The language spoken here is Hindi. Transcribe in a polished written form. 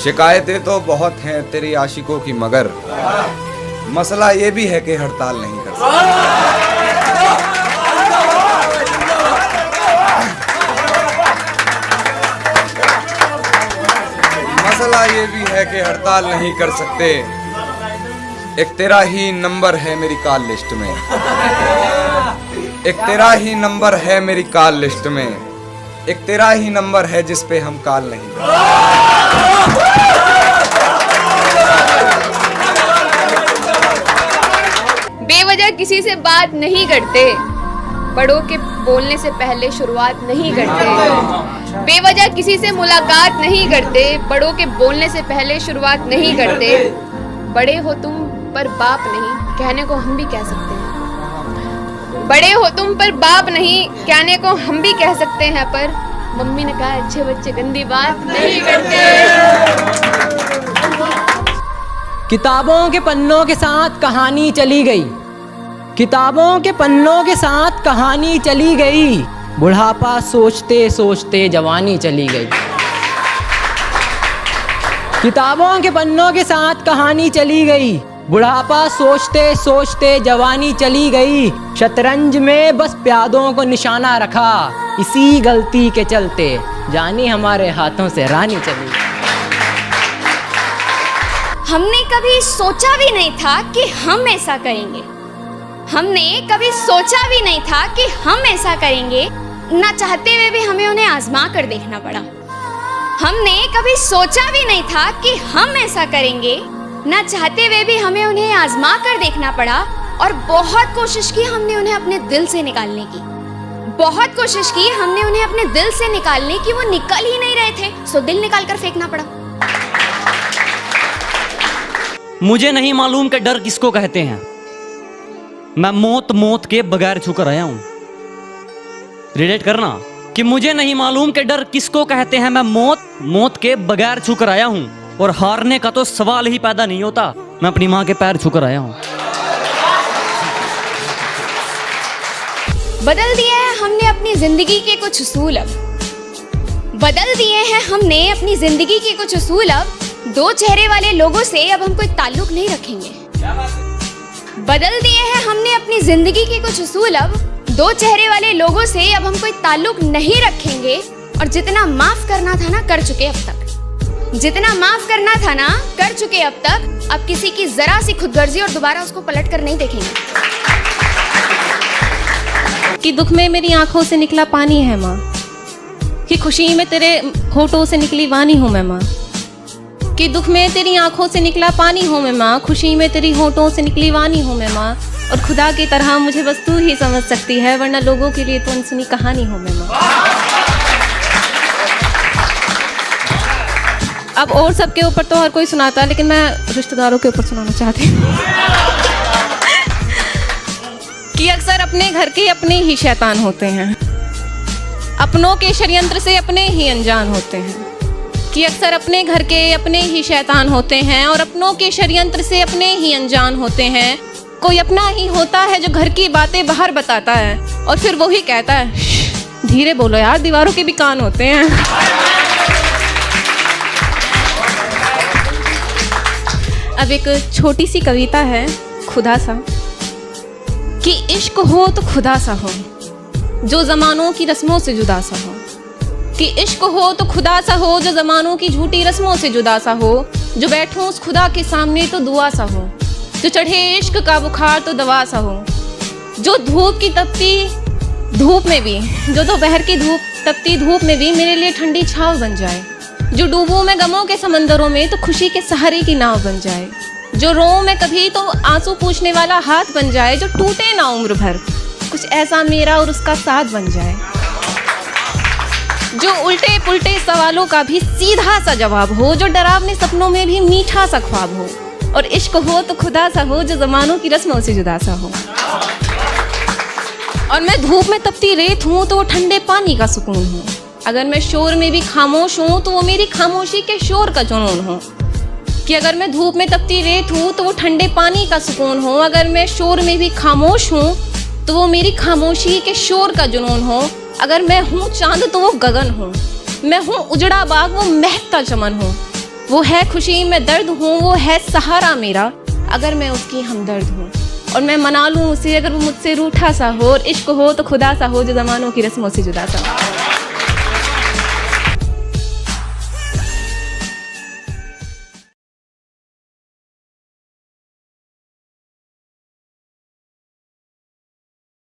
शिकायतें तो बहुत हैं तेरी आशिकों की, मगर मसला ये भी है कि हड़ताल नहीं कर सकते। मसला ये भी है कि हड़ताल नहीं कर सकते। एक तेरा ही नंबर है मेरी कॉल लिस्ट में, एक तेरा ही नंबर है मेरी कॉल लिस्ट में, एक तेरा ही नंबर है जिस पे हम कॉल नहीं करते। बेवजह किसी से बात नहीं करते, बड़ों के बोलने से पहले शुरुआत नहीं करते। बेवजह किसी से मुलाकात नहीं करते, बड़ों के बोलने से पहले शुरुआत नहीं करते। बड़े हो तुम पर बाप नहीं, कहने को हम भी कह सकते हैं। बड़े हो तुम पर बाप नहीं, कहने को हम भी कह सकते हैं, पर मम्मी ने कहा अच्छे बच्चे गंदी बात नहीं करते। किताबों के पन्नों के साथ कहानी चली गई, किताबों के पन्नों के साथ कहानी चली गई, बुढ़ापा सोचते सोचते जवानी चली गई। किताबों के पन्नों के साथ कहानी चली गई, बुढ़ापा सोचते सोचते जवानी चली गई। शतरंज में बस प्यादों को निशाना रखा, इसी गलती के चलते जानी हमारे हाथों से रानी चली। हमने कभी सोचा भी नहीं था कि हम ऐसा करेंगे, हमने कभी सोचा भी नहीं था कि हम ऐसा करेंगे। ना चाहते हुए भी हमें उन्हें आजमा कर देखना पड़ा। हमने कभी सोचा भी नहीं था कि हम ऐसा करेंगे, ना चाहते हुए भी हमें उन्हें आजमा कर देखना पड़ा। और बहुत कोशिश की हमने उन्हें अपने दिल से निकालने की, बहुत कोशिश की हमने उन्हें अपने दिल से निकालने की, वो निकल ही नहीं रहे थे, सो दिल निकाल कर फेंकना पड़ा। मुझे नहीं मालूम कि डर किसको कहते हैं, मैं मौत के बगैर छूकर आया हूं। रिलेट करना कि मुझे नहीं मालूम कि डर किसको कहते हैं, मैं मौत के बगैर छूकर आया हूं। और हारने का तो सवाल ही पैदा नहीं होता, मैं अपनी मां के पैर छूकर आया हूं। बदल दिए हैं हमने अपनी जिंदगी के कुछ उसूल, अब बदल दिए हैं हमने अपनी जिंदगी के कुछ उसूल। अब दो चेहरे वाले लोगों से अब हम कोई ताल्लुक नहीं रखेंगे। बदल दिए हैं हमने अपनी जिंदगी के कुछ उसूल। अब दो चेहरे वाले लोगों से अब हम कोई ताल्लुक नहीं रखेंगे। और जितना माफ करना था ना कर चुके अब तक, जितना माफ करना था ना कर चुके अब तक। अब किसी की जरा सी खुदगर्जी और दोबारा उसको पलट कर नहीं देखेंगे। कि दुख में मेरी आंखों से निकला पानी है माँ, कि खुशी में तेरे होठों से निकली वानी हूँ मैं माँ। कि दुख में तेरी आंखों से निकला पानी हूँ मैं माँ, खुशी में तेरी होठों से निकली वानी हूँ मैं माँ। और खुदा की तरह मुझे बस तू ही समझ सकती है, वरना लोगों के लिए तो अनसुनी कहानी हूँ मैं माँ। अब और सबके ऊपर तो हर कोई सुनाता है, लेकिन मैं रिश्तेदारों के ऊपर सुनाना चाहती हूँ। कि अक्सर अपने घर के अपने ही शैतान होते हैं, अपनों के षड्यंत्र से अपने ही अनजान होते हैं। कि अक्सर अपने घर के अपने ही शैतान होते हैं और अपनों के षड्यंत्र से अपने ही अनजान होते हैं। कोई अपना ही होता है जो घर की बातें बाहर बताता है और फिर वही कहता है धीरे बोलो यार, दीवारों के भी कान होते हैं। अब एक छोटी सी कविता है खुदा सा। कि इश्क हो तो खुदा सा हो, जो ज़मानों की रस्मों से जुदा सा हो। कि इश्क हो तो खुदा सा हो, जो ज़मानों की झूठी रस्मों से जुदा सा हो। जो बैठूं उस खुदा के सामने तो दुआ सा हो, जो चढ़े इश्क का बुखार तो दवा सा हो। जो धूप की तपती धूप में भी, जो दोपहर की तपती धूप में भी मेरे लिए ठंडी छाव बन जाए। जो डूबूं मैं गमों के समंदरों में तो खुशी के सहारे की नाव बन जाए। जो रोऊं मैं कभी तो आंसू पूछने वाला हाथ बन जाए। जो टूटे ना उम्र भर, कुछ ऐसा मेरा और उसका साथ बन जाए। जो उल्टे पुल्टे सवालों का भी सीधा सा जवाब हो, जो डरावने सपनों में भी मीठा सा ख्वाब हो। और इश्क हो तो खुदा सा हो, जो ज़मानों की रस्मों से जुदा सा हो। और मैं धूप में तपती रेत हूँ तो वो ठंडे पानी का सुकून हूँ। अगर मैं शोर में भी खामोश हूँ तो वो मेरी खामोशी के शोर का जुनून हो। कि अगर मैं धूप में तपती रेत हूँ तो वो ठंडे पानी का सुकून हो। अगर मैं शोर में भी खामोश हूँ तो वो मेरी खामोशी के शोर का जुनून हो। अगर मैं हूँ चांद तो वो गगन हो, मैं हूँ उजड़ा बाग वो महकता चमन हो। वो है खुशी मैं दर्द हूँ, वो है सहारा मेरा अगर मैं उसकी हमदर्द हूँ। और मैं मना लूँ उसे अगर वो मुझसे रूठा सा हो, और इश्क हो तो खुदा सा हो जो ज़मानों की रस्मों से जुदा सा हो।